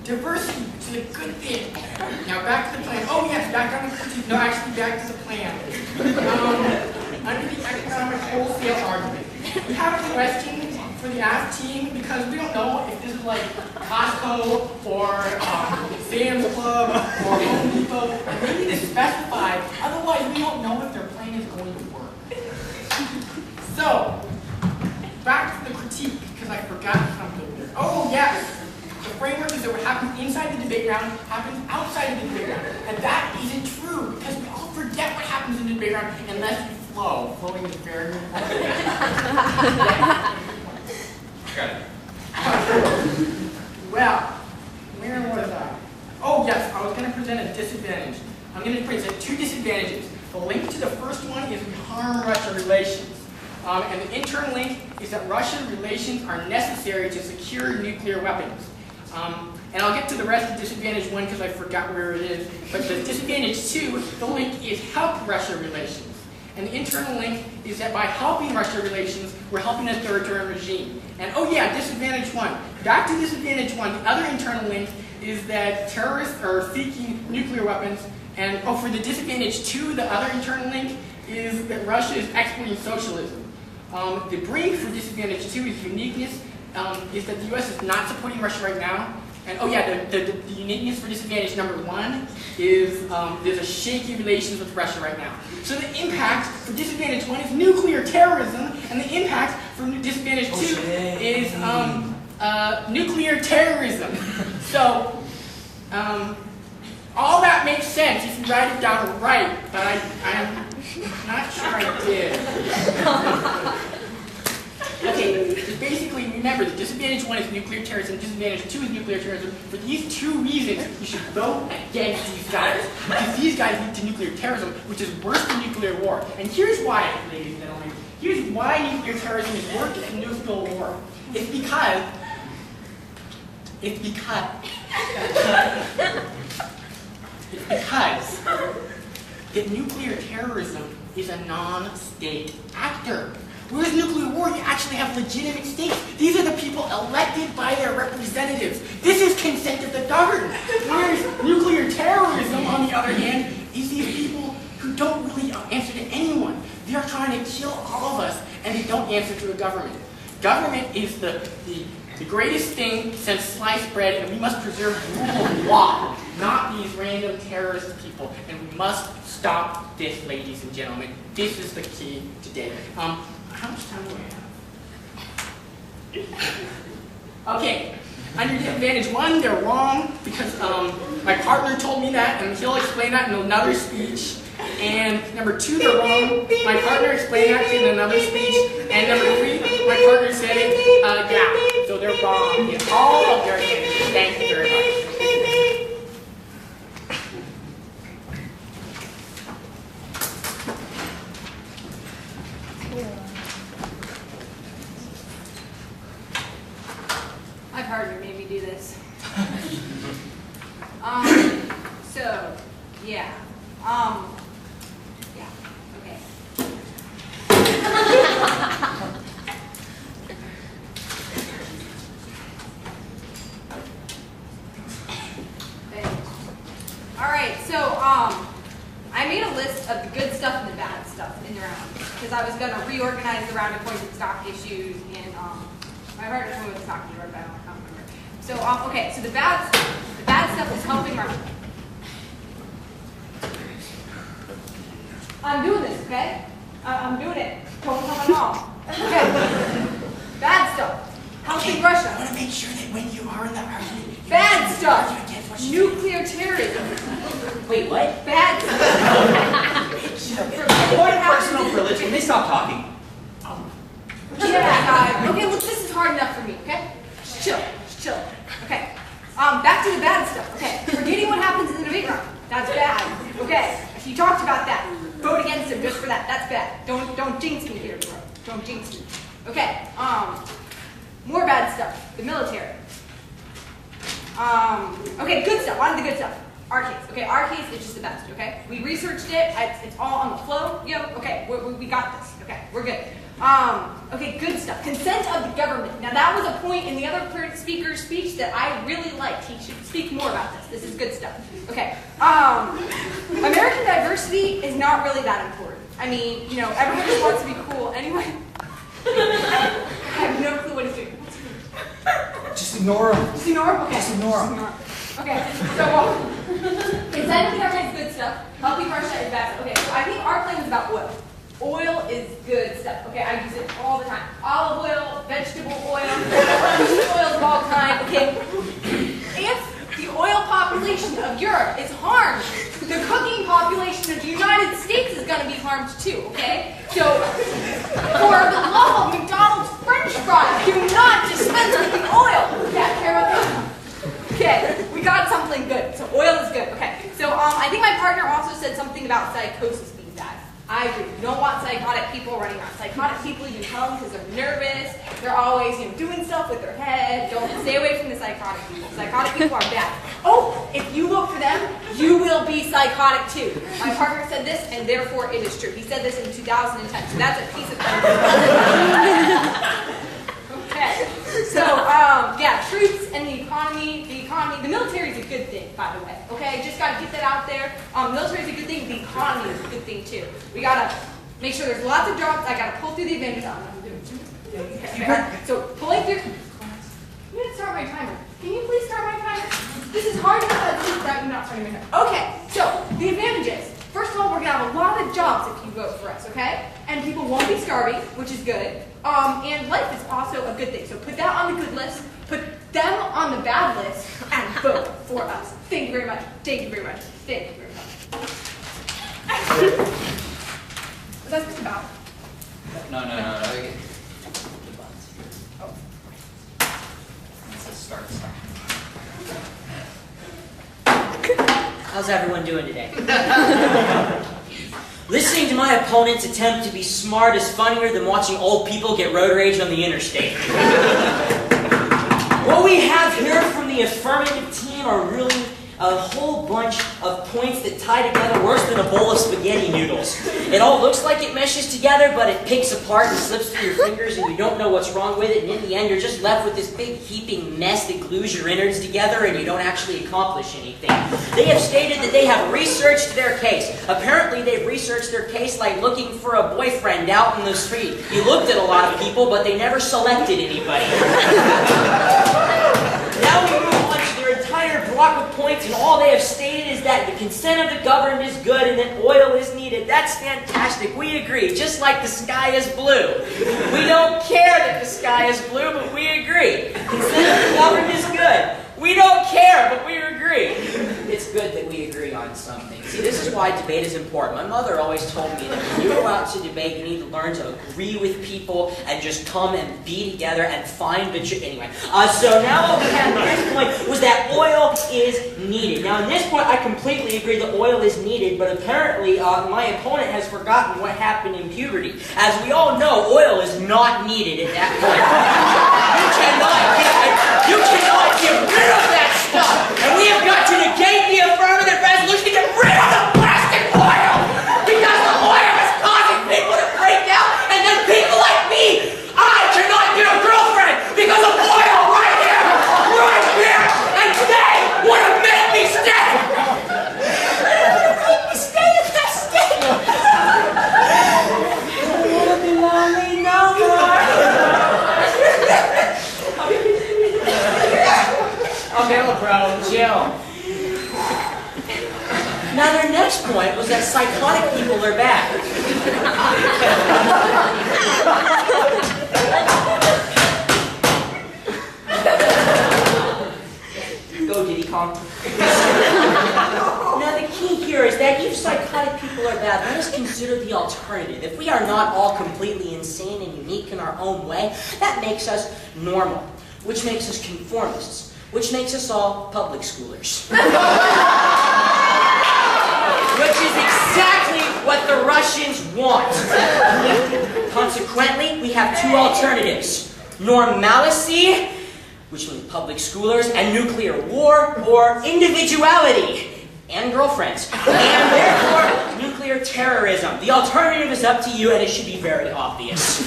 Diversity, which is a good thing. Now back to the plan. Oh yes, back on the critique. No, actually back to the plan. Under the economic wholesale argument, we have a question for the Ask team because we don't know if this is like Costco or Sam's Club or Home Depot. And they need to specify, otherwise we don't know if their plan is going to work. So, back to the critique, because I forgot something there. Oh yes! The framework is that what happens inside the debate round happens outside of the debate round. And that isn't true, because we all forget what happens in the debate round unless we flow. Flowing is very important. Got it. Well, where was I? Oh yes, I was going to present a disadvantage. I'm going to present two disadvantages. The link to the first one is we harm Russia relations. And the internal link is that Russian relations are necessary to secure nuclear weapons. And I'll get to the rest of disadvantage 1 because I forgot where it is. But the disadvantage 2, the link is help Russia relations. And the internal link is that by helping Russia relations, we're helping a authoritarian regime. And oh yeah, disadvantage 1. Back to disadvantage 1, the other internal link is that terrorists are seeking nuclear weapons. And oh, for the disadvantage 2, the other internal link is that Russia is exporting socialism. The brief for disadvantage 2 is uniqueness, is that the US is not supporting Russia right now. And oh yeah, the uniqueness for disadvantage number 1 is there's a shaky relations with Russia right now. So the impact for disadvantage 1 is nuclear terrorism, and the impact for disadvantage 2 is nuclear terrorism. So all that makes sense if you write it down right, but I'm not sure I did. Okay, just basically remember that disadvantage 1 is nuclear terrorism, disadvantage 2 is nuclear terrorism. For these two reasons, you should vote against these guys. Because these guys lead to nuclear terrorism, which is worse than nuclear war. And here's why, ladies and gentlemen. Here's why nuclear terrorism is worse than nuclear war. It's because that nuclear terrorism is a non-state actor. Whereas nuclear war, you actually have legitimate states. These are the people elected by their representatives. This is consent of the governed. Whereas nuclear terrorism, on the other hand, is these people who don't really answer to anyone. They are trying to kill all of us, and they don't answer to a government. Government is the greatest thing since sliced bread, and we must preserve rule of law, not these random terrorist people. And we must stop this, ladies and gentlemen. This is the key today. How much time do I have? Okay, under disadvantage 1, they're wrong because my partner told me that, and he'll explain that in another speech. And number 2, they're wrong. My partner explained that in another speech. And number 3, my partner said it. Yeah, so they're wrong in all of their advantages. Thank you very much. My partner made me do this. So, yeah. Yeah, okay. Alright, so, I made a list of the good stuff and the bad stuff in the round, because I was going to reorganize the round according to stock issues, and, my partner told me what the stock issues were, but I don't remember. So, okay, so the bad stuff is helping Russia. I'm doing this, okay? I'm doing it. Don't tell my mom. Okay. Bad stuff. Helping Russia. I want to make sure that when you are in the argument, bad stuff. Nuclear terrorism. Wait, what? Bad stuff. What personal privilege? Can they stop talking? Yeah, guys. Okay, look, this is hard enough for me, okay? Just chill. Just chill. Okay. Back to the bad stuff. Okay. Forgetting what happens in the debate round. That's bad. Okay. You talked about that. Vote against him just for that. That's bad. Don't jinx me here, bro. Don't jinx me. Okay. More bad stuff. The military. Okay, good stuff. On to the good stuff. Our case. Okay, our case is just the best. Okay. We researched it. It's all on the flow. Yep. Okay. We got this. Okay. We're good. Okay, good stuff. Consent of the government. Now that was a point in the other speaker's speech that I really liked. He should speak more about this. This is good stuff. Okay. American diversity is not really that important. I mean, you know, everyone just wants to be cool anyway. I have no clue what he's doing. Just ignore him. Just ignore him? Okay. Just ignore him. Okay, so consent of the government is good stuff. Healthy brush that is bad stuff. Okay, so I think our plan was about oil. Oil is good stuff. Okay, I use it all the time. Olive oil, vegetable oil, oils of all kinds. Okay, if the oil population of Europe is harmed, the cooking population of the United States is going to be harmed too. Okay, so for the love of McDonald's French fries, do not dispense with the oil. Yeah, care about that. Okay, we got something good. So oil is good. Okay, so I think my partner also said something about psychosis being bad. I agree. You don't want psychotic people running around. Psychotic people, you can tell them because they're nervous. They're always, you know, doing stuff with their head. Don't stay away from the psychotic people. Psychotic people are bad. Oh, if you look for them, you will be psychotic too. My partner said this, and therefore it is true. He said this in 2010. So that's a piece of Okay. So, yeah, troops and the economy, the military is a good thing, by the way, okay? Just gotta get that out there. Military is a good thing, the economy is a good thing too. We gotta make sure there's lots of jobs. I gotta pull through the advantages. Okay. So, pulling through. I'm gonna start my timer. Can you please start my timer? This is hard enough that I'm not starting my timer. Okay, so, the advantages. First of all, we're gonna have a lot of jobs if you vote for us, okay? And people won't be starving, which is good. And life is also a good thing. So put that on the good list, put them on the bad list, and vote for us. Thank you very much. Thank you very much. Thank you very much. Was that just about? No. Oh. It says start. How's everyone doing today? Listening to my opponent's attempt to be smart is funnier than watching old people get road rage on the interstate. What we have here from the affirmative team are really a whole bunch of points that tie together worse than a bowl of spaghetti noodles. It all looks like it meshes together, but it picks apart and slips through your fingers and you don't know what's wrong with it, and in the end you're just left with this big heaping mess that glues your innards together and you don't actually accomplish anything. They have stated that they have researched their case. Apparently they've researched their case like looking for a boyfriend out in the street. You looked at a lot of people, but they never selected anybody. Now we move on to their entire block of points, and all they have stated is that the consent of the governed is good and that oil is needed. That's fantastic. We agree, just like the sky is blue. We don't care that the sky is blue, but we agree. Consent of the governed is good. We don't care, but we agree. It's good that we agree on something. See, this is why debate is important. My mother always told me that when you go out to debate, you need to learn to agree with people and just come and be together and find the anyway. So now what we had at this point was that oil is needed. Now, in this point, I completely agree that oil is needed, but apparently my opponent has forgotten what happened in puberty. As we all know, oil is not needed at that point. You cannot get rid of that stuff! And we have got to negate the affirmative resolution to get rid of the plastic oil! Because the oil is causing people to break out, and then people like me, I cannot get a girlfriend because of oil right here! Right here! And today would have made me stay! Made me stay at that state! I want to be lonely no more! Chill, bro, chill. Now their next point was that psychotic people are bad. Go, Diddy Kong. Now the key here is that if psychotic people are bad, let us consider the alternative. If we are not all completely insane and unique in our own way, that makes us normal, which makes us conformists, which makes us all public schoolers. Which is exactly what the Russians want. Consequently, we have two alternatives. Normalcy, which means public schoolers, and nuclear war, or individuality, and girlfriends. And therefore, nuclear terrorism. The alternative is up to you, and it should be very obvious.